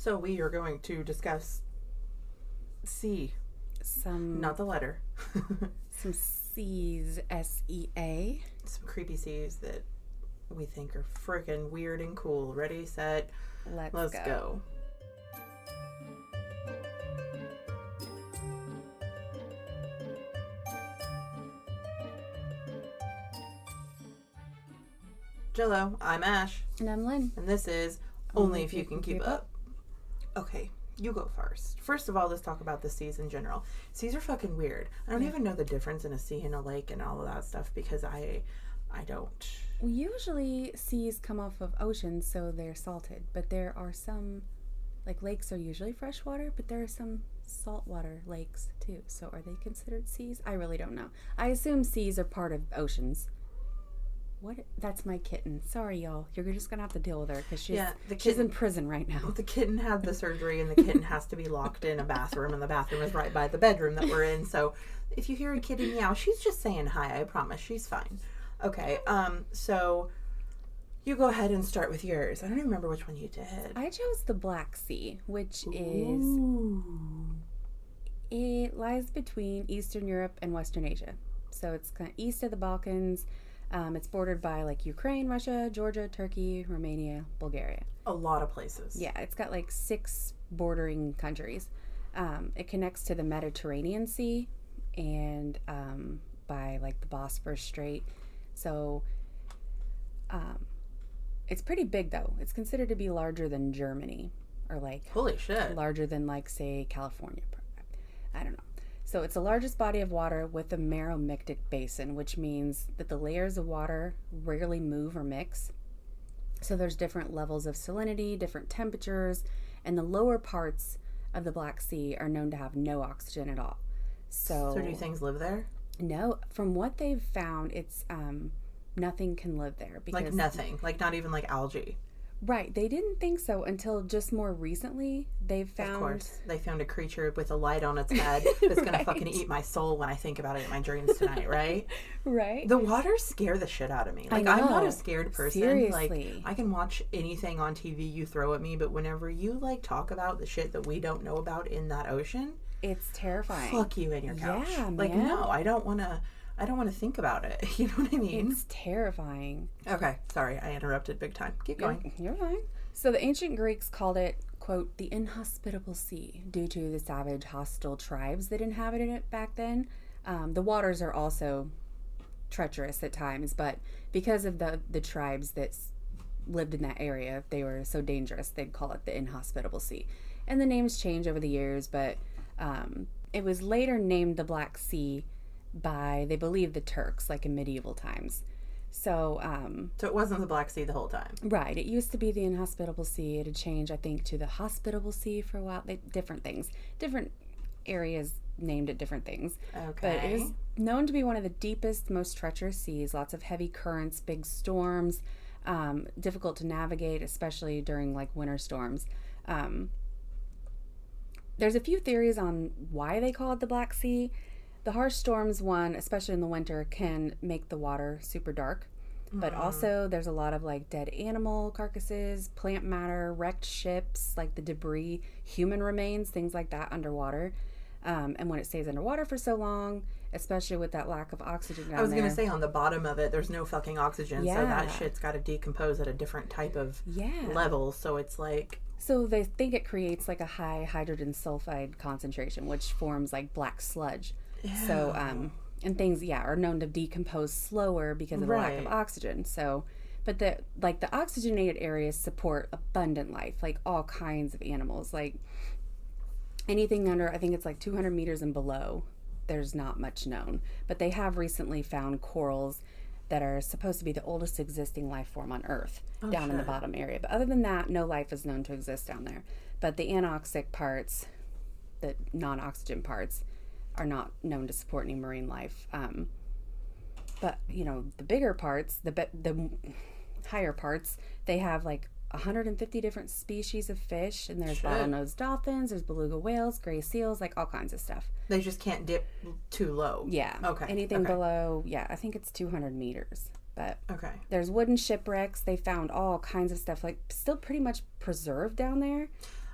So we are going to discuss sea. Not the letter. Some seas, S-E-A. Some creepy seas that we think are freaking weird and cool. Ready, set, let's go. Jello, I'm Ash. And I'm Lynn. And this is Only If You Can Keep Up. Okay, you go first. First of all, let's talk about the seas in general. Seas are fucking weird. I don't even know the difference in a sea and a lake and all of that stuff because I don't. Usually seas come off of oceans, so they're salted. But there are some, like lakes are usually freshwater, but there are some saltwater lakes too. So are they considered seas? I really don't know. I assume seas are part of oceans. What? That's my kitten. Sorry, y'all. You're just gonna have to deal with her because she's in prison right now. The kitten had the surgery, and the kitten has to be locked in a bathroom, and the bathroom is right by the bedroom that we're in. So, if you hear a kitten meow, she's just saying hi. I promise, she's fine. Okay. So you go ahead and start with yours. I don't even remember which one you did. I chose the Black Sea, which it lies between Eastern Europe and Western Asia. So it's kind of east of the Balkans. It's bordered by like Ukraine, Russia, Georgia, Turkey, Romania, Bulgaria. A lot of places. Yeah, it's got like 6 bordering countries. It connects to the Mediterranean Sea and by like the Bosphorus Strait. So it's pretty big though. It's considered to be larger than Germany or like holy shit, larger than like say California. I don't know. So it's the largest body of water with a meromictic basin, which means that the layers of water rarely move or mix. So there's different levels of salinity, different temperatures, and the lower parts of the Black Sea are known to have no oxygen at all. So do things live there? No. From what they've found, it's nothing can live there. Because, like nothing? Like not even like algae? Right. They didn't think so until just more recently. They've found... Of course. They found a creature with a light on its head that's going to fucking eat my soul when I think about it in my dreams tonight, right? Right. The waters scare the shit out of me. Like, I'm not a scared person. Seriously. Like, I can watch anything on TV you throw at me, but whenever you, like, talk about the shit that we don't know about in that ocean... It's terrifying. Fuck you in your couch. Yeah, man. Like, no, I don't want to think about it. You know what I mean? It's terrifying. Okay. Sorry, I interrupted big time. Keep going. You're fine. So the ancient Greeks called it, quote, the inhospitable sea due to the savage, hostile tribes that inhabited it back then. The waters are also treacherous at times, but because of the tribes that lived in that area, they were so dangerous, they'd call it the inhospitable sea. And the names change over the years, but it was later named the Black Sea by, they believe, the Turks, like in medieval times. So it wasn't the Black Sea the whole time. Right. It used to be the inhospitable sea. It had changed, I think, to the hospitable sea for a while. Different things. Different areas named it different things. Okay. But it is known to be one of the deepest, most treacherous seas. Lots of heavy currents, big storms, difficult to navigate, especially during like winter storms. There's a few theories on why they call it the Black Sea. The harsh storms, one, especially in the winter, can make the water super dark. But also there's a lot of like dead animal carcasses, plant matter, wrecked ships, like the debris, human remains, things like that underwater. And when it stays underwater for so long, especially with that lack of oxygen down there. I was going to say on the bottom of it, there's no fucking oxygen. Yeah. So that shit's got to decompose at a different type of level. So it's like... So they think it creates like a high hydrogen sulfide concentration, which forms like black sludge. Ew. So, and things, are known to decompose slower because of the lack of oxygen. So, but the oxygenated areas support abundant life, like all kinds of animals, like anything under, I think it's like 200 meters and below, there's not much known. But they have recently found corals that are supposed to be the oldest existing life form on Earth in the bottom area. But other than that, no life is known to exist down there. But the anoxic parts, the non-oxygen parts, are not known to support any marine life. But, the bigger parts, the higher parts, they have like 150 different species of fish, and there's bottlenose dolphins, there's beluga whales, gray seals, like all kinds of stuff. They just can't dip too low. Yeah. Okay. Anything below, I think it's 200 meters. But okay. There's wooden shipwrecks. They found all kinds of stuff, like still pretty much preserved down there.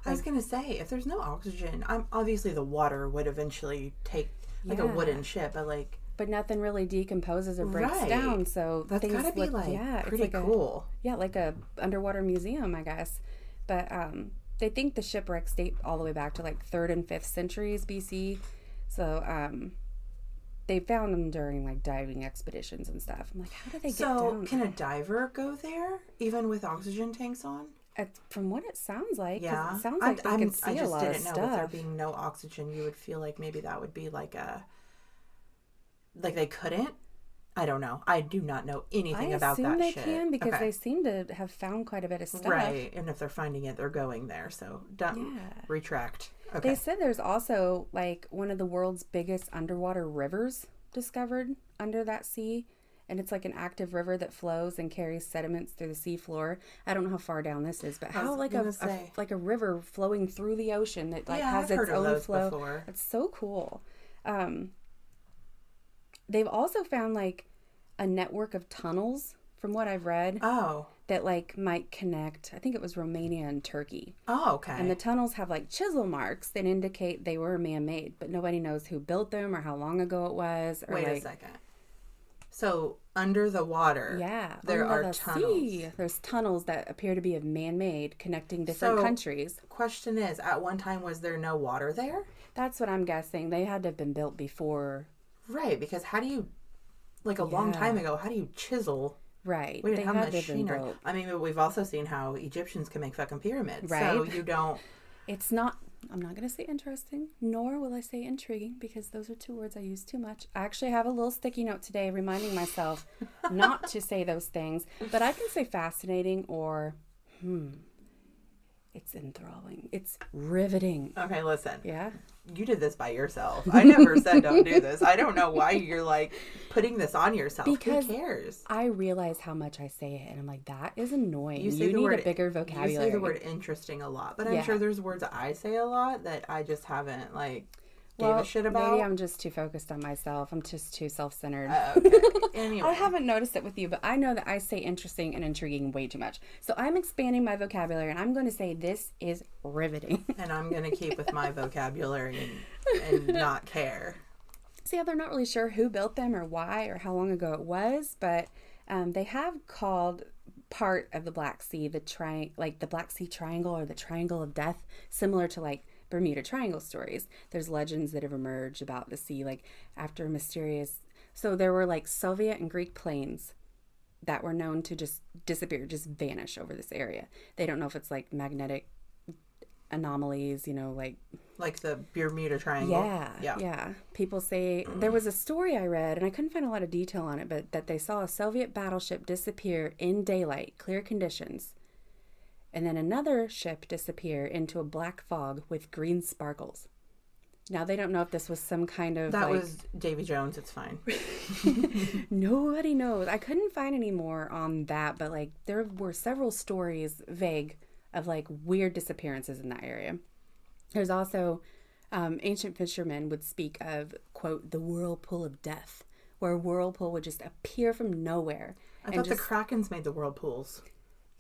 I was going to say, if there's no oxygen, obviously the water would eventually take, like a wooden ship, but like... But nothing really decomposes or breaks down, so that's gotta be pretty it's like cool. Like a underwater museum, I guess. But they think the shipwrecks date all the way back to like 3rd and 5th centuries BC. So they found them during like diving expeditions and stuff. I'm like, how did they get down? So can a diver go there even with oxygen tanks on? From what it sounds like, yeah, it sounds like they could see a lot of stuff. With there being no oxygen, you would feel like maybe that would be like they couldn't. I don't know. I do not know anything about that shit. I assume they can because they seem to have found quite a bit of stuff. Right, and if they're finding it, they're going there. So retract. Okay. They said there's also like one of the world's biggest underwater rivers discovered under that sea. And it's like an active river that flows and carries sediments through the seafloor. I don't know how far down this is, but how like a river flowing through the ocean that like has its own flow. Before. It's so cool. They've also found like a network of tunnels, from what I've read. Oh. That like might connect. I think it was Romania and Turkey. Oh, okay. And the tunnels have like chisel marks that indicate they were man-made, but nobody knows who built them or how long ago it was. Or Wait a second. So under the water, there are tunnels. There's tunnels that appear to be of man-made, connecting different countries. Question is, at one time, was there no water there? That's what I'm guessing. They had to have been built before. Right, because how do you, like a long time ago, how do you chisel? Right. We didn't have machinery. I mean, we've also seen how Egyptians can make fucking pyramids. Right. So you don't... It's not... I'm not going to say interesting, nor will I say intriguing, because those are 2 words I use too much. I actually have a little sticky note today reminding myself not to say those things, but I can say fascinating or, it's enthralling. It's riveting. Okay, listen. Yeah? You did this by yourself. I never said don't do this. I don't know why you're like putting this on yourself. Because who cares? I realize how much I say it, and I'm like, that is annoying. You need a bigger vocabulary. You say the word interesting a lot, but I'm sure there's words I say a lot that I just haven't gave a shit about. Maybe I'm just too focused on myself. I'm just too self-centered. Okay. Anyway. I haven't noticed it with you, but I know that I say interesting and intriguing way too much. So I'm expanding my vocabulary, and I'm going to say this is riveting. And I'm going to keep with my vocabulary and not care. So yeah, they're not really sure who built them or why or how long ago it was, but they have called part of the Black Sea the Black Sea Triangle or the Triangle of Death, similar to like Bermuda Triangle stories. There's legends that have emerged about the sea, like after mysterious... So there were like Soviet and Greek planes that were known to just disappear, just vanish over this area. They don't know if it's like magnetic anomalies, like the Bermuda Triangle. Yeah. People say there was a story I read, and I couldn't find a lot of detail on it, but that they saw a Soviet battleship disappear in daylight, clear conditions. And then another ship disappear into a black fog with green sparkles. Now, they don't know if this was some kind of... That was Davy Jones. It's fine. Nobody knows. I couldn't find any more on that, but there were several stories, vague, of weird disappearances in that area. There's also... ancient fishermen would speak of, quote, the whirlpool of death, where a whirlpool would just appear from nowhere. I thought the Krakens made the whirlpools.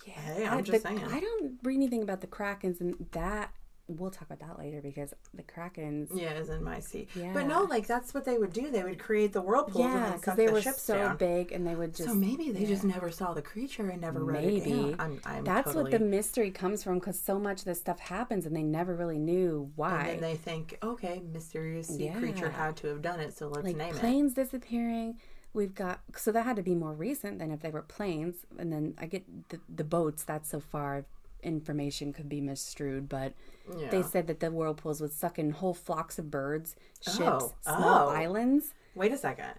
Yeah, hey, I'm just saying. I don't read anything about the Krakens, and that we'll talk about that later because the Krakens. Yeah, is in my sea. Yeah. But no, that's what they would do. They would create the whirlpools and then cut they the were ships so down. Big, and they would just. So maybe they just never saw the creature and never read it. I'm That's what the mystery comes from, because so much of this stuff happens and they never really knew why. And then they think, okay, mysterious sea creature had to have done it, so let's name it. Planes disappearing. We've got, so that had to be more recent than if they were planes. And then I get the boats, that's so far information could be misstrued, but they said that the whirlpools would suck in whole flocks of birds, ships, small islands. Wait a second.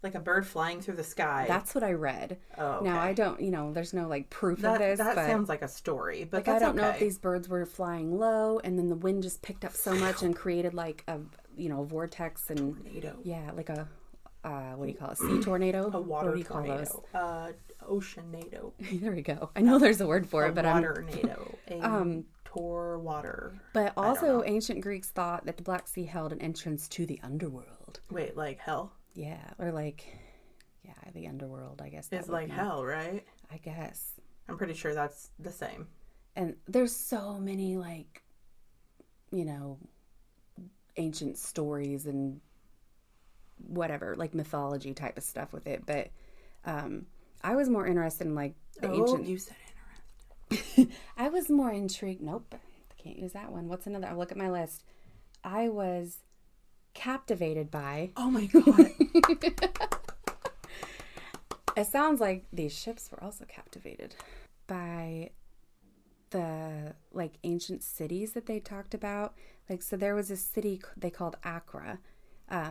Like a bird flying through the sky. That's what I read. Oh, okay. Now, I don't, there's no proof of this. That sounds like a story, but I don't know if these birds were flying low and then the wind just picked up so much and created a vortex and... Tornado. Yeah, like a... what do you call it? Sea tornado? A water what do you tornado. Call those? Oceanado. There we go. I know there's a word for it, but water-nado. Tor water. But also, ancient Greeks thought that the Black Sea held an entrance to the underworld. Wait, like hell? Yeah, or the underworld, I guess. It's like hell, right? I guess. I'm pretty sure that's the same. And there's so many, like, you know, ancient stories and whatever, like mythology type of stuff with it. But I was more interested in, like, the ancient. You said interested. I was more intrigued. Nope, I can't use that one. What's another? I'll look at my list. I was captivated by. Oh my God. It sounds like these ships were also captivated by the, like, ancient cities that they talked about. Like, so there was a city they called Accra.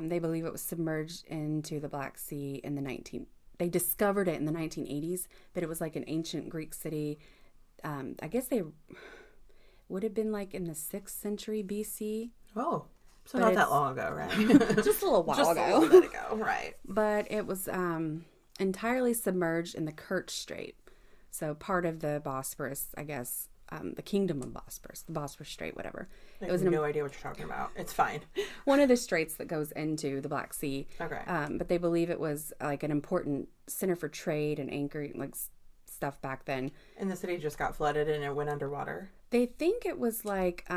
They believe it was submerged into the Black Sea in they discovered it in the 1980s, but it was like an ancient Greek city. I guess they would have been like in the 6th century BC. Oh, so not that long ago, right? Just a little while ago. Just a little bit ago, right. But it was entirely submerged in the Kerch Strait. So part of the Bosphorus, I guess, the kingdom of Bosphorus, the Bosphorus Strait, whatever. I have no idea what you're talking about. It's fine. One of the straits that goes into the Black Sea. Okay. But they believe it was like an important center for trade and anchoring, like, stuff back then. And the city just got flooded and it went underwater. They think it was like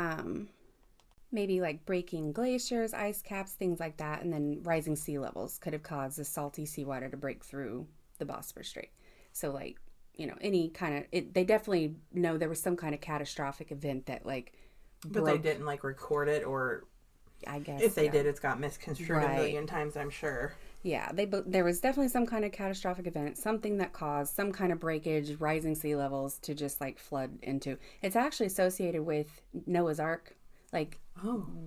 maybe like breaking glaciers, ice caps, things like that, and then rising sea levels could have caused the salty seawater to break through the Bosphorus Strait. So, like, you know, any kind of they definitely know there was some kind of catastrophic event that, like, but they didn't, like, record it, or I guess if they did, it's got misconstrued a million times, I'm sure. Yeah, there was definitely some kind of catastrophic event, something that caused some kind of breakage, rising sea levels to just, like, flood into. It's actually associated with Noah's Ark, like,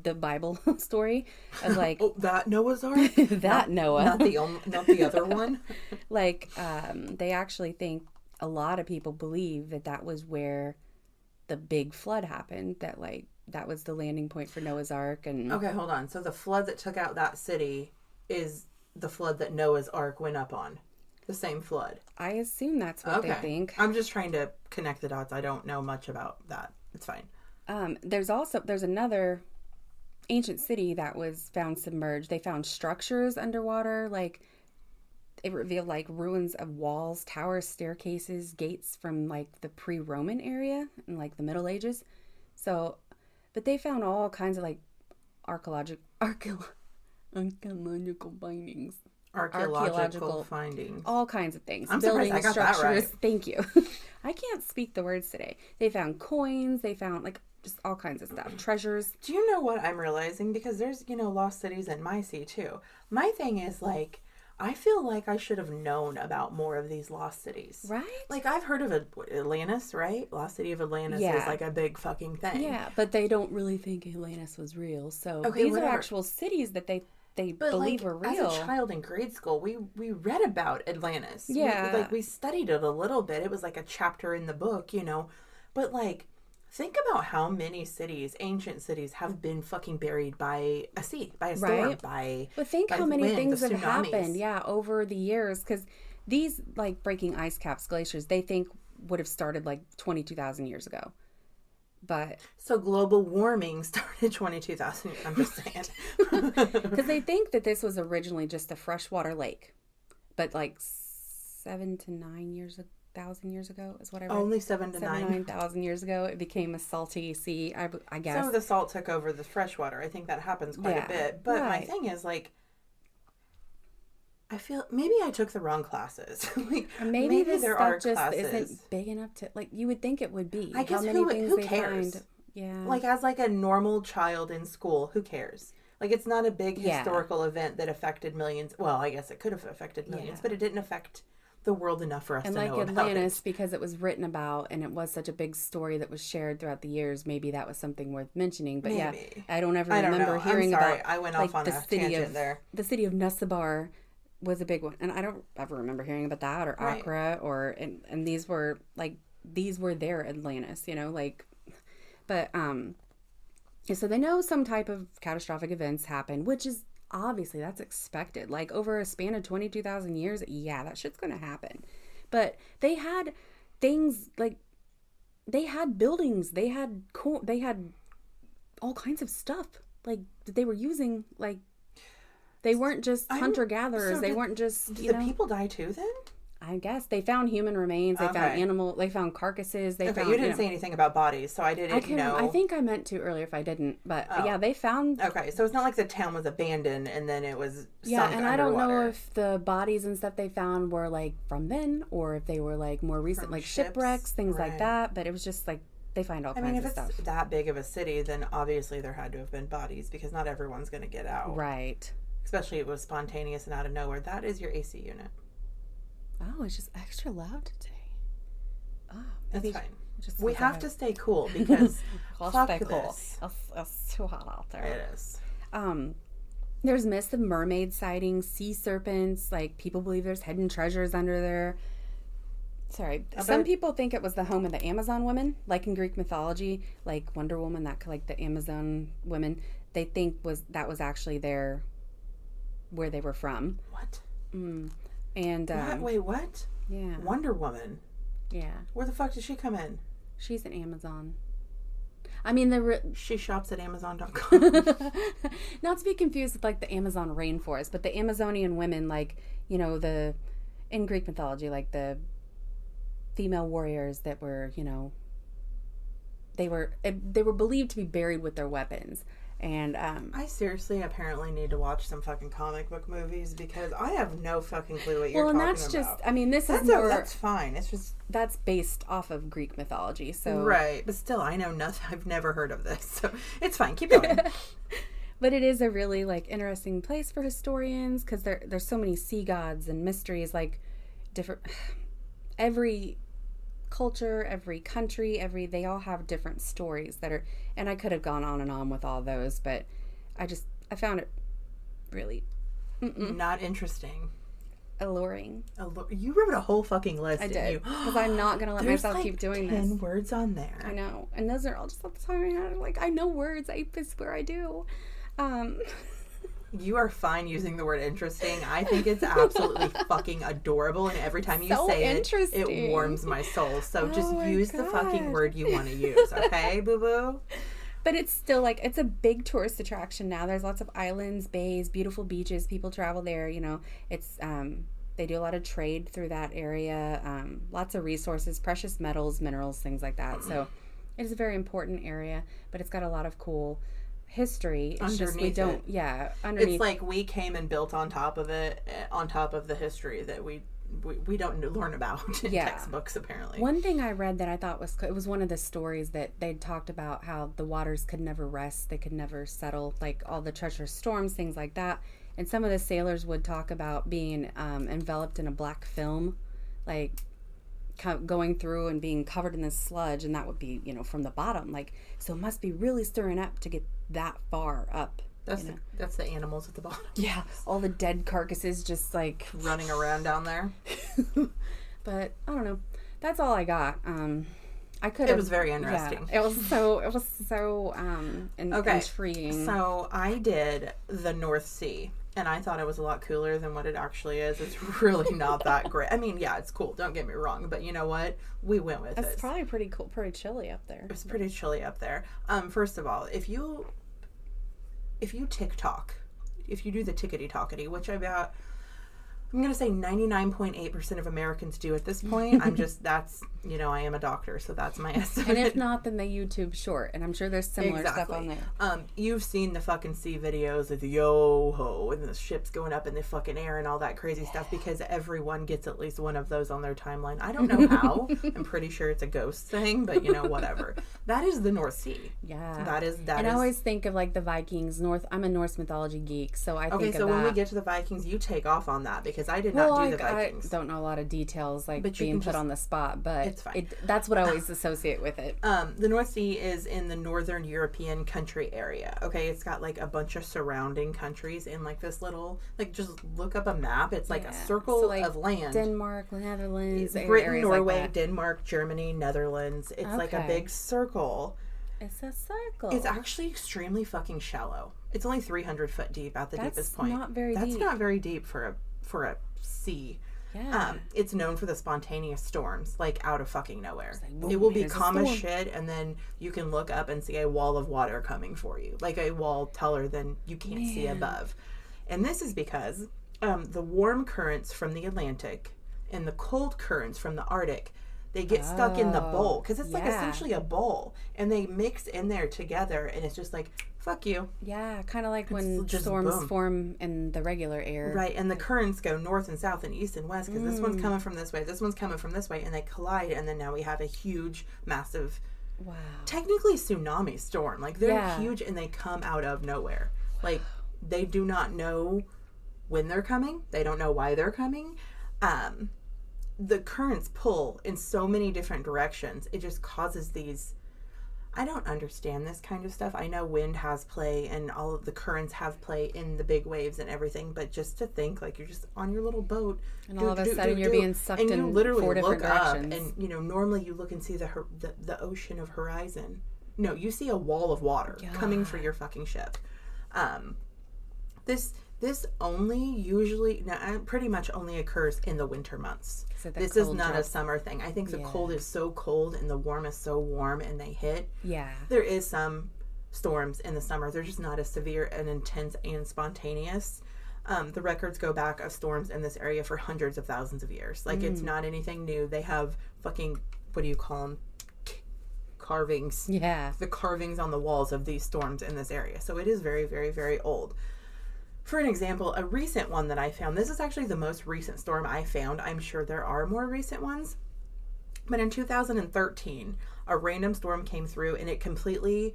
the Bible story of, like, that Noah's Ark, Noah, not the other one. Like, they actually think, a lot of people believe that was where the big flood happened. That, like, that was the landing point for Noah's Ark. And okay, hold on. So the flood that took out that city is the flood that Noah's Ark went up on. The same flood. I assume that's what they think. I'm just trying to connect the dots. I don't know much about that. It's fine. There's another ancient city that was found submerged. They found structures underwater, like, it revealed, like, ruins of walls, towers, staircases, gates from, like, the pre-Roman area in, like, the Middle Ages. So, but they found all kinds of, like, archaeological findings. Archaeological findings. All kinds of things. I'm surprised I got that right. Thank you. I can't speak the words today. They found coins. They found, like, just all kinds of stuff. Treasures. Do you know what I'm realizing? Because there's, you know, lost cities in my sea, too. My thing is, like, I feel like I should have known about more of these lost cities. Right? Like, I've heard of Atlantis, right? Lost City of Atlantis is, like, a big fucking thing. Yeah, but they don't really think Atlantis was real. So these are actual cities that they believe were real. As a child in grade school, we read about Atlantis. Yeah. We studied it a little bit. It was like a chapter in the book, you know. But, like, think about how many cities, ancient cities, have been fucking buried by a sea, by a storm, But think how many things have happened, over the years. Because these, like, breaking ice caps, glaciers, they think would have started, like, 22,000 years ago. But so global warming started 22,000. I'm just saying. Because they think that this was originally just a freshwater lake, but, like, 7,000 to 9,000 years ago is what I read. Only 7,000 to 9,000 years ago, it became a salty sea. I guess some of the salt took over the freshwater. I think that happens quite a bit. But my thing is, like, I feel maybe I took the wrong classes. Like, maybe this there stuff just classes. Isn't big enough to, like, you would think it would be. I guess who cares? Find, yeah. Like, as, like, a normal child in school, who cares? Like, it's not a big historical event that affected millions. Well, I guess it could have affected millions, but it didn't affect the world enough for us to know about it. And, like, Atlantis, because it was written about and it was such a big story that was shared throughout the years, maybe that was something worth mentioning. But I don't remember hearing about. I went off on a tangent there. The city of Nusabar was a big one, and I don't ever remember hearing about that, or Accra, or and these were their Atlantis, you know, like, but so they know some type of catastrophic events happen, which is obviously that's expected, like, over a span of 22,000 years. Yeah, that shit's gonna happen. But they had things, like, they had buildings, they had all kinds of stuff, like, that they were using, like. They weren't just hunter-gatherers. They weren't just, Did the people die too, then? I guess they found human remains. They found animal. They found carcasses. They found. You didn't say anything about bodies, so I didn't know. I think I meant to earlier if I didn't, but yeah, they found. Okay, so it's not like the town was abandoned and then it was sunk and underwater. I don't know if the bodies and stuff they found were like from then or if they were like more recent, from like ships, shipwrecks, things like that. But it was just like they find all kinds of stuff. If it's that big of a city, then obviously there had to have been bodies because not everyone's going to get out, right? Especially if it was spontaneous and out of nowhere. That is your AC unit. Oh, it's just extra loud today. Oh, that's fine. We have to stay cool because fuck this. It's too hot out there. It is. There's myths of mermaid sightings, sea serpents. Like people believe there's hidden treasures under there. Sorry, some people think it was the home of the Amazon women, like in Greek mythology, like Wonder Woman, that like the Amazon women. They think that was actually where they were from. What? And wait, what? Yeah, Wonder Woman. Yeah. Where the fuck did she come in? She's an Amazon. I mean, she shops at Amazon.com. Not to be confused with like the Amazon rainforest, but the Amazonian women, like in Greek mythology, like the female warriors that were, they were believed to be buried with their weapons. And I seriously apparently need to watch some fucking comic book movies because I have no fucking clue what you're talking about. Well, and that's just, I mean, that's fine. It's just that's based off of Greek mythology, so right. But still, I know nothing. I've never heard of this, so it's fine. Keep going. But it is a really like interesting place for historians because there's so many sea gods and mysteries, like different. Every culture, every country, they all have different stories that are, and I could have gone on and on with all those, but I found it really not interesting, alluring. You wrote a whole fucking list. I did because I'm not gonna let myself keep doing 10 words on there. I know, and those are all just at the time I had. Like I know words. I swear I do. You are fine using the word interesting. I think it's absolutely fucking adorable, and every time you say it warms my soul. So just use the fucking word you want to use, okay, boo-boo? But it's still like, it's a big tourist attraction now. There's lots of islands, bays, beautiful beaches. People travel there, It's, they do a lot of trade through that area. Lots of resources, precious metals, minerals, things like that. So it is a very important area, but it's got a lot of cool history. It's just we don't underneath. It's like we came and built on top of it, on top of the history that we don't learn about in textbooks, apparently. One thing I read that I thought was one of the stories that they talked about how the waters could never rest, they could never settle, like all the treacherous storms, things like that. And some of the sailors would talk about being enveloped in a black film, like going through and being covered in this sludge, and that would be from the bottom, like, so it must be really stirring up to get that far up. That's the animals at the bottom. Yeah, all the dead carcasses just like running around down there. But I don't know, that's all I got. It was very interesting. Yeah, it was so intriguing. So I did the North Sea, and I thought it was a lot cooler than what it actually is. It's really not that great. I mean, yeah, it's cool. Don't get me wrong, but you know what? We went with it. It's probably pretty cool, pretty chilly up there. It's pretty chilly up there. First of all, if you TikTok, if you do the tickety-tockety, which I'm going to say 99.8% of Americans do at this point. that's, I am a doctor, so that's my estimate. And if not, then the YouTube short, and I'm sure there's similar stuff on there. You've seen the fucking sea videos of the yo-ho and the ships going up in the fucking air and all that crazy stuff because everyone gets at least one of those on their timeline. I don't know how. I'm pretty sure it's a ghost thing, but whatever. That is the North Sea. Yeah. That is. I always think of like the Vikings. I'm a Norse mythology geek, so I think of that. Okay, so when we get to the Vikings, you take off on that because I did not do the Vikings. I don't know a lot of details, being put on the spot, but it's fine. That's what I always associate with it. The North Sea is in the northern European country area. Okay, it's got like a bunch of surrounding countries in like this little, like, just look up a map. It's like a circle of land. Denmark, Netherlands, Britain, Norway, like Denmark, Germany, Netherlands. It's like a big circle. It's a circle. It's actually extremely fucking shallow. It's only 300 foot deep at the deepest point. That's not very deep. That's not very deep for a sea. Yeah. It's known for the spontaneous storms, like out of fucking nowhere. Like, it will be calm as shit, and then you can look up and see a wall of water coming for you, like a wall taller than you can't see above. And this is because the warm currents from the Atlantic and the cold currents from the Arctic, they get stuck in the bowl because it's like essentially a bowl, and they mix in there together, and it's just like, fuck you. Yeah, kind of like when storms form in the regular air. Right, and the currents go north and south and east and west because this one's coming from this way, this one's coming from this way, and they collide, and then now we have a huge, massive, technically tsunami storm. Like, they're huge, and they come out of nowhere. Like, they do not know when they're coming. They don't know why they're coming. The currents pull in so many different directions. It just causes these... I don't understand this kind of stuff. I know wind has play and all of the currents have play in the big waves and everything, but just to think, like, you're just on your little boat, and all of a sudden you're being sucked in 4 different directions. And you know, normally you look and see the ocean of horizon. No, you see a wall of water coming for your fucking ship. This only usually, pretty much only occurs in the winter months. So this is not a summer thing. I think the cold is so cold and the warm is so warm, and they hit. Yeah. There is some storms in the summer. They're just not as severe and intense and spontaneous. The records go back of storms in this area for hundreds of thousands of years. Like, it's not anything new. They have fucking, what do you call them? Carvings. Yeah. The carvings on the walls of these storms in this area. So it is very, very, very old. For an example, a recent one that I found, this is actually the most recent storm I found. I'm sure there are more recent ones. But in 2013, a random storm came through and it completely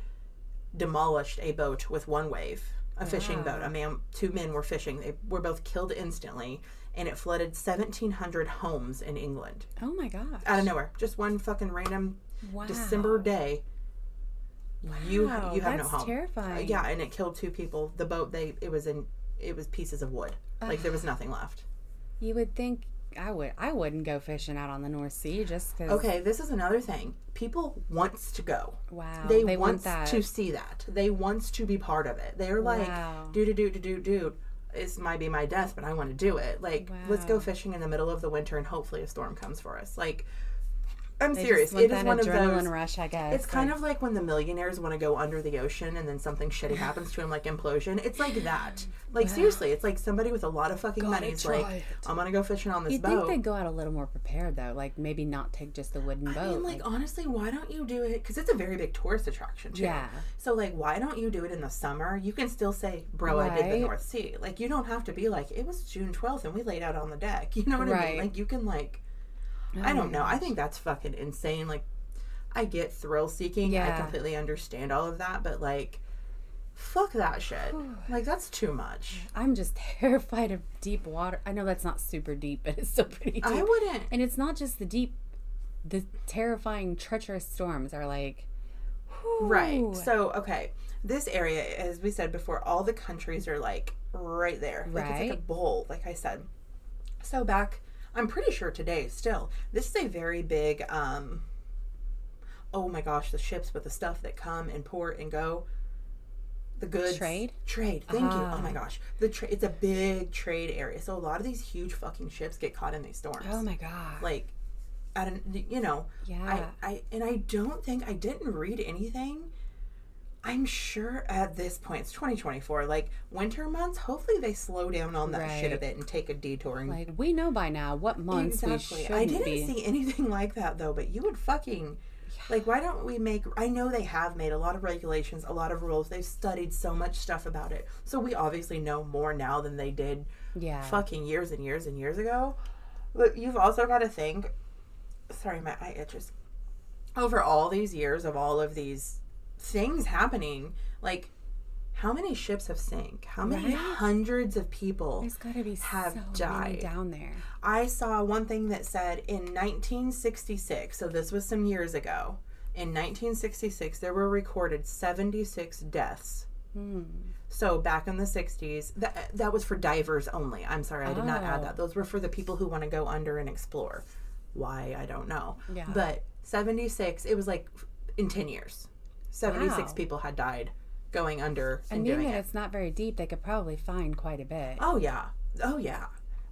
demolished a boat with one wave. A fishing boat. 2 men were fishing. They were both killed instantly. And it flooded 1,700 homes in England. Oh my gosh. Out of nowhere. Just one fucking random December day. Wow, you have no home. That's terrifying. Yeah, and it killed 2 people. The boat, it was pieces of wood. Like, there was nothing left. You would think I wouldn't go fishing out on the North Sea just because. Okay, this is another thing. People wants to go. Wow. They want to see that. They wants to be part of it. They're like, dude. This might be my death, but I want to do it. Like, let's go fishing in the middle of the winter and hopefully a storm comes for us. Like, I'm serious. It is one of those rush, I guess. It's kind of like when the millionaires want to go under the ocean and then something shitty happens to them, like implosion. It's like that. Like, seriously, it's like somebody with a lot of fucking money is like, I'm gonna go fishing on this boat. You'd think they'd go out a little more prepared though, like maybe not take just the wooden boat. I mean, like, honestly, why don't you do it? Because it's a very big tourist attraction too. Yeah. So, like, why don't you do it in the summer? You can still say, bro, I did the North Sea. Like, you don't have to be like, it was June 12th and we laid out on the deck. You know what I mean? Like, you can, like, I don't know. I think that's fucking insane. Like, I get thrill seeking. Yeah. I completely understand all of that, but, like, fuck that shit. Like, that's too much. I'm just terrified of deep water. I know that's not super deep, but it's still pretty deep. I wouldn't. And it's not just the terrifying, treacherous storms are like, whew. Right. So, okay. This area, as we said before, all the countries are, like, right there. Like, it's like a bowl, like I said. So back, I'm pretty sure today still, this is a very big, oh my gosh, the ships with the stuff that come and port and go. The goods. Trade, thank you. Oh my gosh. It's a big trade area. So a lot of these huge fucking ships get caught in these storms. Oh my god. Like, I didn't read anything. I'm sure at this point, it's 2024, like, winter months, hopefully they slow down on that shit a bit and take a detour. And, like, we know by now what months we shouldn't be. I didn't see anything like that, though, but you would fucking... Like, why don't we make... I know they have made a lot of regulations, a lot of rules. They've studied so much stuff about it. So we obviously know more now than they did fucking years and years and years ago. But you've also got to think... Sorry, my eye itches. Over all these years of all of these things happening, like, how many ships have sank? How many hundreds of people There's gotta be have so died many down there? I saw one thing that said in 1966, so this was some years ago, in 1966 there were recorded 76 deaths. So back in the 60s, that was for divers only. I'm sorry, I did not add that. Those were for the people who want to go under and explore. Why, I don't know. Yeah. But 76, it was like in 10 years. 76 people had died going under and doing it. And it's not very deep, they could probably find quite a bit. Oh yeah.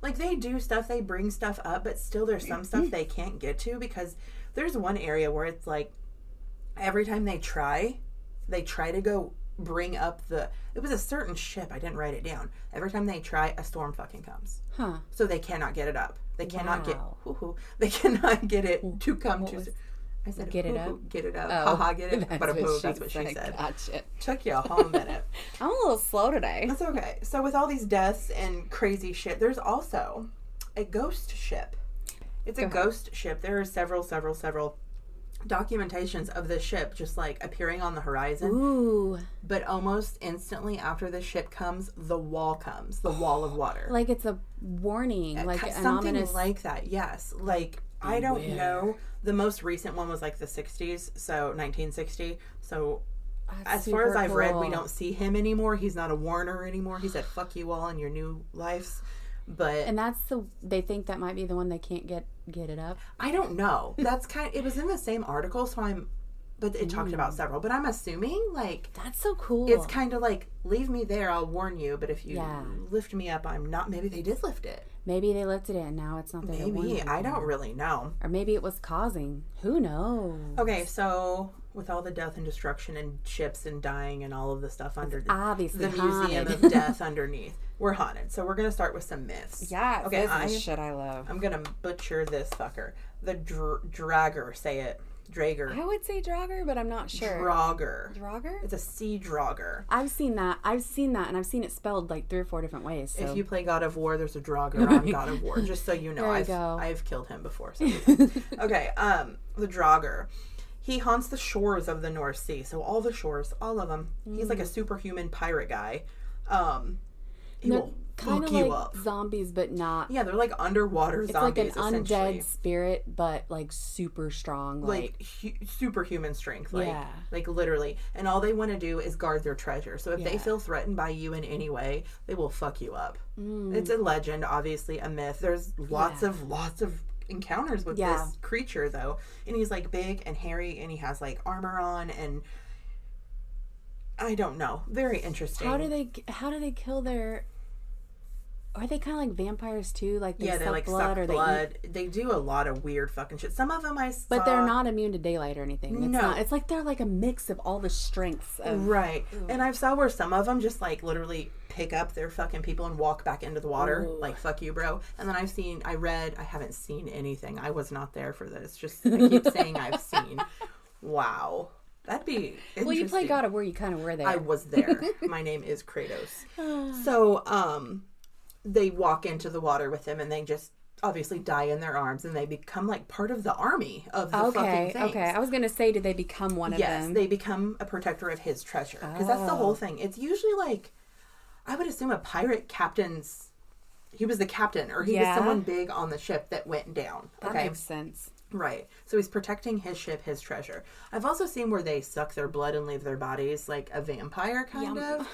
Like, they do stuff, they bring stuff up, but still there's some stuff they can't get to, because there's one area where it's like every time they try to go bring up it was a certain ship. I didn't write it down. Every time they try, a storm fucking comes. Huh. So they cannot get it up. They cannot they cannot get it to come to. I said, get it up? Get it up. Oh, Haha, get it. That's what she said. Gotcha. Took you a whole minute. I'm a little slow today. That's okay. So with all these deaths and crazy shit, there's also a ghost ship. It's a ghost ship. There are several documentations of this ship just like appearing on the horizon. Ooh. But almost instantly after the ship comes, the wall comes. The wall of water. Like it's a warning. Like an something ominous... like that, yes. Like, I don't know. The most recent one was like the 60s, so 1960. So as far as I've read, we don't see him anymore. He's not a warner anymore. He said, fuck you all in your new lives. But and they think that might be the one they can't get it up. I don't know. That's it was in the same article, so but it talked about several. But I'm assuming like that's so cool. It's kind of like, leave me there, I'll warn you. But if you lift me up, I'm not. Maybe they did lift it. Maybe they lifted it and now it's not there. Maybe I don't really know. Or maybe it was causing. Who knows? Okay, so with all the death and destruction and ships and dying and all of the stuff under obviously the Museum of Death underneath, we're haunted. So we're gonna start with some myths. Yeah. Okay. This is shit I love. I'm gonna butcher this fucker. The dragger. Say it. Drager. I would say drogger, but I'm not sure. Drogger. Drogger? It's a sea drogger. I've seen that, and I've seen it spelled like 3 or 4 different ways. So. If you play God of War, there's a drogger on God of War. Just so you know, I've killed him before. So. Okay, the drogger. He haunts the shores of the North Sea. So all the shores, all of them. He's like a superhuman pirate guy. He will kind of you like up. Zombies, but not. Yeah, they're like underwater zombies. It's like an undead spirit, but like super strong, like superhuman strength. Like literally. And all they want to do is guard their treasure. So if they feel threatened by you in any way, they will fuck you up. It's a legend, obviously a myth. There's lots of encounters with this creature though, and he's like big and hairy, and he has like armor on, and I don't know. Very interesting. How do they kill their? Are they kind of like vampires too? Like they suck blood, or blood. They do a lot of weird fucking shit. Some of them I saw, but they're not immune to daylight or anything. No, it's like they're like a mix of all the strengths. Right. And I've saw where some of them just like literally pick up their fucking people and walk back into the water. Ooh. Like, fuck you, bro. And then I haven't seen anything. I was not there for this. Just I keep saying I've seen. Wow. That'd be interesting. Well, you play God of War, you kind of were there. I was there. My name is Kratos. So, they walk into the water with him, and they just obviously die in their arms, and they become like part of the army of the fucking things. Okay, I was gonna say, did they become one of them? Yes, they become a protector of his treasure, because that's the whole thing. It's usually like, I would assume a pirate captain's. He was the captain, or he was someone big on the ship that went down. That makes sense. Right. So he's protecting his ship, his treasure. I've also seen where they suck their blood and leave their bodies like a vampire kind of.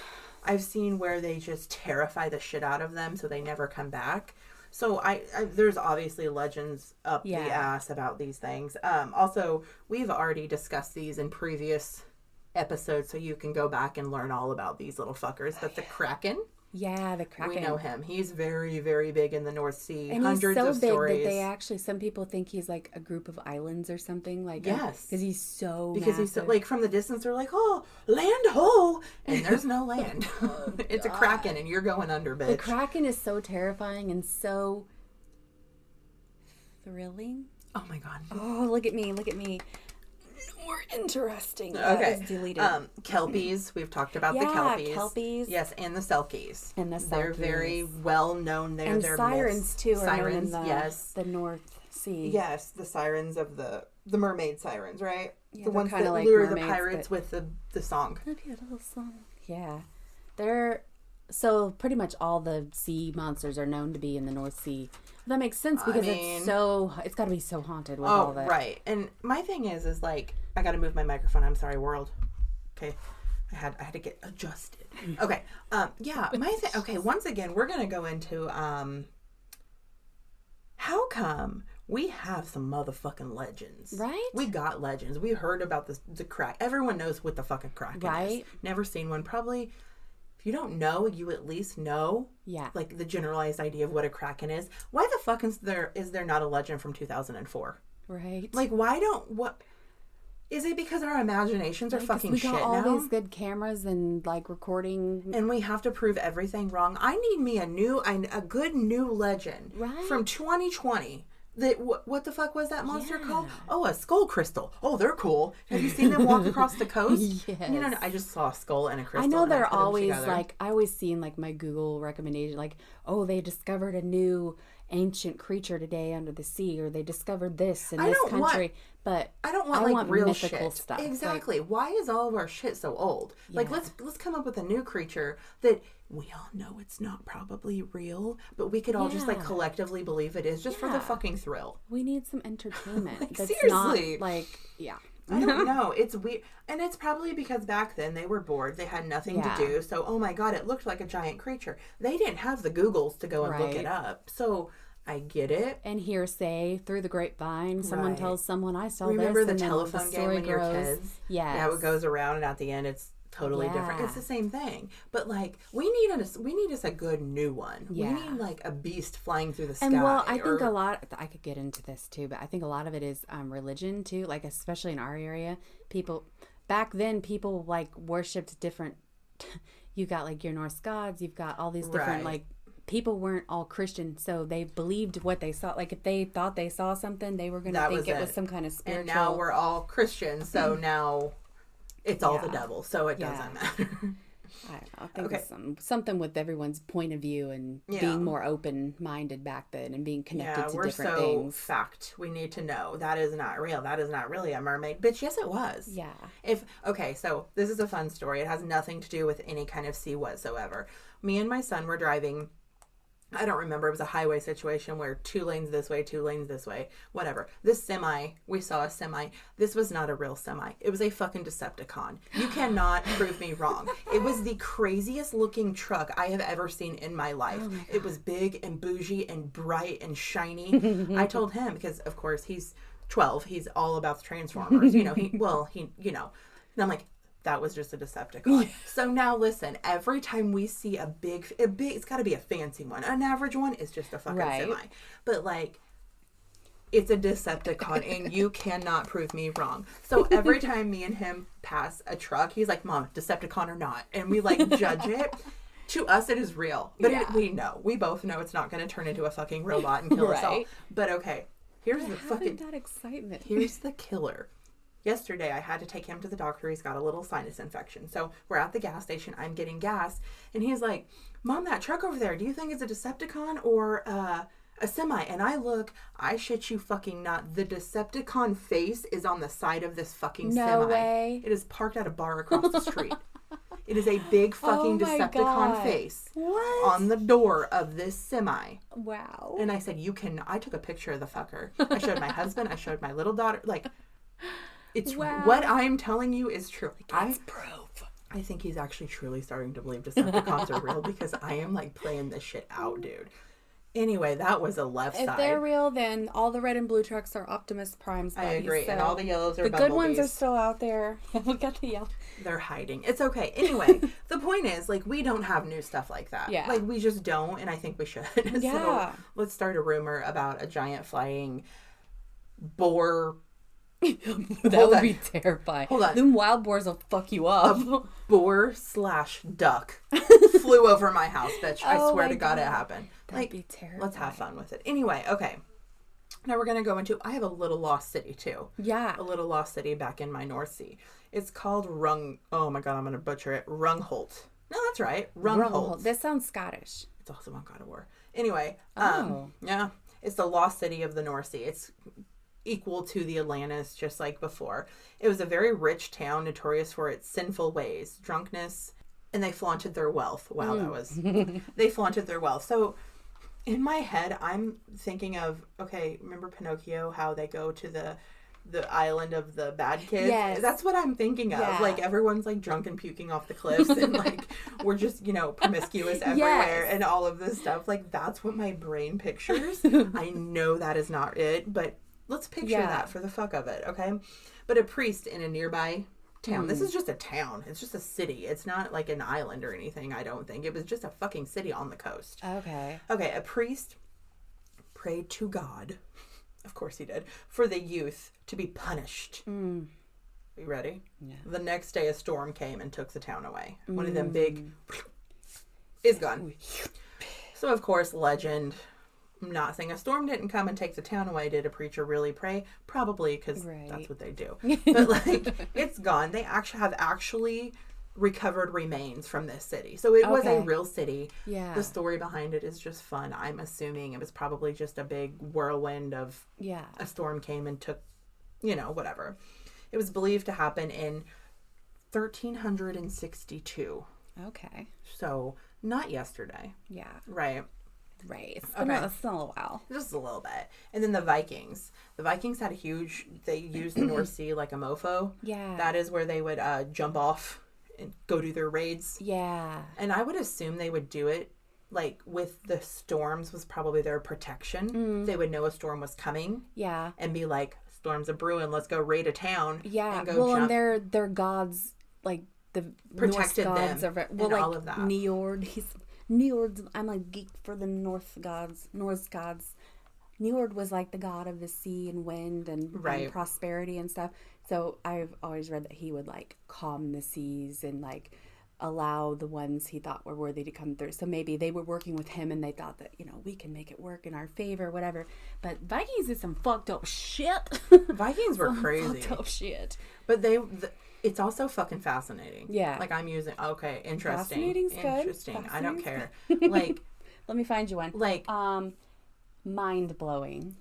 I've seen where they just terrify the shit out of them so they never come back. So I there's obviously legends up the ass about these things. Also, we've already discussed these in previous episodes, so you can go back and learn all about these little fuckers. But the Kraken. Yeah, the Kraken. We know him. He's very, very big in the North Sea. And hundreds he's so of big stories. that they actually, some people think he's like a group of islands or something. Like, yes. Because he's so Because massive. he's so, like, from the distance, they're like, oh, land ho! And there's no land. It's a Kraken, and you're going under, bitch. The Kraken is so terrifying and so thrilling. Oh, my God. Oh, look at me. More interesting. Okay. Deleted. Kelpies. We've talked about the Kelpies. Kelpies. Yes, and the Selkies. They're Selkies. very well known there. And they're sirens, myths. too, are sirens, known in the North Sea. Yes, the sirens of the mermaid sirens, right? Yeah, the ones that like lure mermaids, the pirates with the song. A beautiful song. Yeah. So pretty much all the sea monsters are known to be in the North Sea. That makes sense because it's got to be so haunted with all that. Oh, right. And my thing is like, I got to move my microphone. I'm sorry, world. Okay. I had to get adjusted. Okay. Okay. Once again, we're going to go into, how come we have some motherfucking legends? Right? We got legends. We heard about the crack. Everyone knows what the fucking Kraken is. Never seen one. Probably, if you don't know, you at least know. Yeah. Like the generalized idea of what a Kraken is. Why the fuck is there not a legend from 2004? Right. Like, Is it because our imaginations are fucking we shit got all now? these good cameras and like recording, and we have to prove everything wrong. I need me a good new legend from 2020. That what the fuck was that monster called? Oh, a skull crystal. Oh, they're cool. Have you seen them walk across the coast? Yes. You know, I just saw a skull and a crystal. I know and they're put them always together. like, I always see in like my Google recommendation, like, oh, they discovered a new ancient creature today under the sea, or they discovered this in this country. But I don't want like real mythical shit. stuff. Exactly. Like, why is all of our shit so old? Like let's come up with a new creature that we all know it's not probably real, but we could all just like collectively believe it is just for the fucking thrill. We need some entertainment. Like, that's seriously. not like I don't know. It's weird. And it's probably because back then they were bored. They had nothing to do. So, oh my God, it looked like a giant creature. They didn't have the Googles to go and look it up. So, I get it. And hearsay through the grapevine. Someone tells someone, I saw Remember this. the telephone game when you're kids? Yes. Yeah, it goes around and at the end it's totally different. It's the same thing. But like we need us a good new one. Yeah. We need like a beast flying through the sky. And well, I think a lot, I could get into this too, but I think a lot of it is religion too. Like especially in our area, back then people like worshipped different, you got like your Norse gods, you've got all these different like, people weren't all Christian, so they believed what they saw. Like if they thought they saw something, they were going to think it was some kind of spiritual. And now we're all Christians, so now it's all the devil, so it doesn't matter. I don't know. I think it's something with everyone's point of view and being more open-minded back then and being connected to different things. Fact. We need to know that is not real. That is not really a mermaid. Bitch, yes it was. Yeah. So this is a fun story. It has nothing to do with any kind of sea whatsoever. Me and my son were driving. I don't remember. It was a highway situation where 2 lanes this way, 2 lanes this way, whatever. We saw a semi. This was not a real semi. It was a fucking Decepticon. You cannot prove me wrong. It was the craziest looking truck I have ever seen in my life. It was big and bougie and bright and shiny. I told him, because of course he's 12. He's all about the Transformers. And I'm like, that was just a Decepticon. So now listen, every time we see a big, it's got to be a fancy one. An average one is just a fucking semi. But like, it's a Decepticon and you cannot prove me wrong. So every time me and him pass a truck, he's like, Mom, Decepticon or not? And we like judge it. To us, it is real. But we both know it's not going to turn into a fucking robot and kill us all. But okay, here's the fucking... that excitement. Here's the killer. Yesterday, I had to take him to the doctor. He's got a little sinus infection. So we're at the gas station. I'm getting gas. And he's like, Mom, that truck over there, do you think it's a Decepticon or a semi? And I shit you fucking not. The Decepticon face is on the side of this fucking semi. No way. It is parked at a bar across the street. It is a big fucking Decepticon face on the door of this semi. Wow. And I said, I took a picture of the fucker. I showed my husband. I showed my little daughter. Like... It's what I'm telling you is true. That's proof. I think he's actually truly starting to believe Decepticons are real because I am like playing this shit out, dude. Anyway, that was a left side. If they're real, then all the red and blue trucks are Optimus Prime's buddies. I agree. So and all the yellows are the Bumblebees. good ones are still out there. We got the yellow. They're hiding. It's okay. Anyway, the point is, like, we don't have new stuff like that. Yeah. Like, we just don't, and I think we should. Yeah. So let's start a rumor about a giant flying boar... That would be terrifying. Hold on. Them wild boars will fuck you up. A boar/duck flew over my house, bitch. I swear to God it happened. That'd be terrifying. Let's have fun with it. Anyway, okay. Now we're going to go into... I have a little lost city, too. Yeah. A little lost city back in my North Sea. It's called Oh, my God, I'm going to butcher it. Rungholt. No, that's right. Rungholt. This sounds Scottish. It's also on God of War. Anyway. Yeah. It's the lost city of the North Sea. It's... equal to the Atlantis, just like before. It was a very rich town, notorious for its sinful ways, drunkenness, and they flaunted their wealth. Wow, that was... They flaunted their wealth. So, in my head, I'm thinking of, okay, remember Pinocchio, how they go to the island of the bad kids? Yes. That's what I'm thinking of. Yeah. Like, everyone's, like, drunk and puking off the cliffs, and, like, we're just, promiscuous everywhere, and all of this stuff. Like, that's what my brain pictures. I know that is not it, but... Let's picture that for the fuck of it, okay? But a priest in a nearby town. This is just a town. It's just a city. It's not like an island or anything, I don't think. It was just a fucking city on the coast. Okay. Okay, a priest prayed to God, of course he did, for the youth to be punished. Are you ready? Yeah. The next day, a storm came and took the town away. One of them big is gone. So, of course, legend. I'm not saying a storm didn't come and take the town away. Did a preacher really pray? Probably, because that's what they do. But, like, it's gone. They actually recovered remains from this city. So it was a real city. Yeah. The story behind it is just fun. I'm assuming it was probably just a big whirlwind of a storm came and took, whatever. It was believed to happen in 1362. Okay. So not yesterday. Yeah. Right. It's been a little while. Just a little bit. And then the Vikings. The Vikings had they used the North Sea like a mofo. Yeah. That is where they would jump off and go do their raids. Yeah. And I would assume they would do it like with the storms was probably their protection. They would know a storm was coming. Yeah. And be like, storms are brewing, let's go raid a town. Yeah. And go jump. And their gods, like the protected Norse gods them like all of that. Njord, I'm a geek for the Norse gods. Njord was like the god of the sea and wind and prosperity and stuff. So I've always read that he would like calm the seas and like allow the ones he thought were worthy to come through. So maybe they were working with him and they thought that, we can make it work in our favor, whatever. But Vikings is some fucked up shit. Vikings were crazy. Fucked up shit. But it's also fucking fascinating. Yeah. Like I'm using, interesting. Fascinating's good. Interesting. I don't care. Like. Let me find you one. Like. Mind-blowing.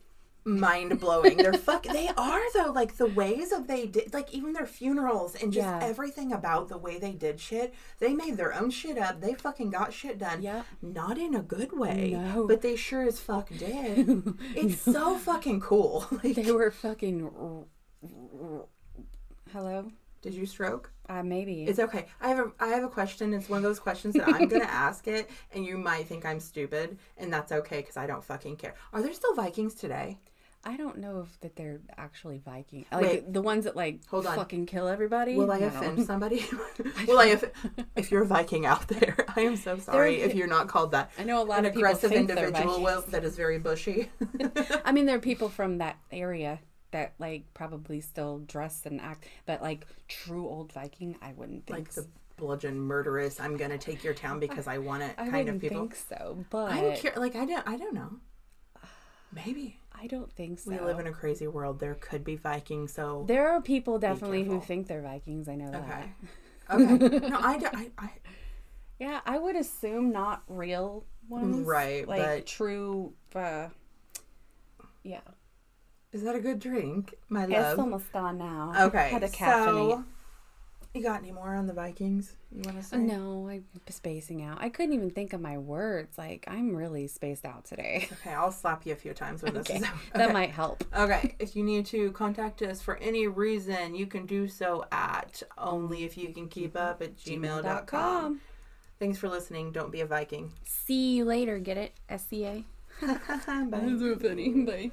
Mind-blowing. They are though, like the ways of they did, like even their funerals and just everything about the way they did shit. They made their own shit up. They fucking got shit done. Yeah. Not in a good way. No. But they sure as fuck did. It's so fucking cool. Like, they were fucking... Hello? Did you stroke? Maybe. It's okay. I have a question. It's one of those questions that I'm going to ask it, and you might think I'm stupid, and that's okay because I don't fucking care. Are there still Vikings today? I don't know if that they're actually Viking. Like wait, the ones that like fucking kill everybody. Will I offend somebody? If you're a Viking out there, I am so sorry if you're not called that. I know a lot of aggressive people think individual that is very bushy. I mean, there are people from that area that like probably still dress and act, but like true old Viking, I wouldn't think like the bludgeon murderous. I'm gonna take your town because I want it. I kind of people. I think so, but I'm like I don't know. Maybe. I don't think so. We live in a crazy world. There could be Vikings, so there are people definitely who think they're Vikings. I know that. Okay. No, I yeah, I would assume not real ones, right? Like but true. Yeah. Is that a good drink, my love? It's almost gone now. Okay. Had a caffeinate. So, you got any more on the Vikings you want to say? No, I'm spacing out. I couldn't even think of my words. Like, I'm really spaced out today. Okay, I'll slap you a few times when this is over. That might help. Okay, if you need to contact us for any reason, you can do so at onlyifyoucankeepup@gmail.com. Thanks for listening. Don't be a Viking. See you later. Get it? SCA? Bye. That's so funny. Bye.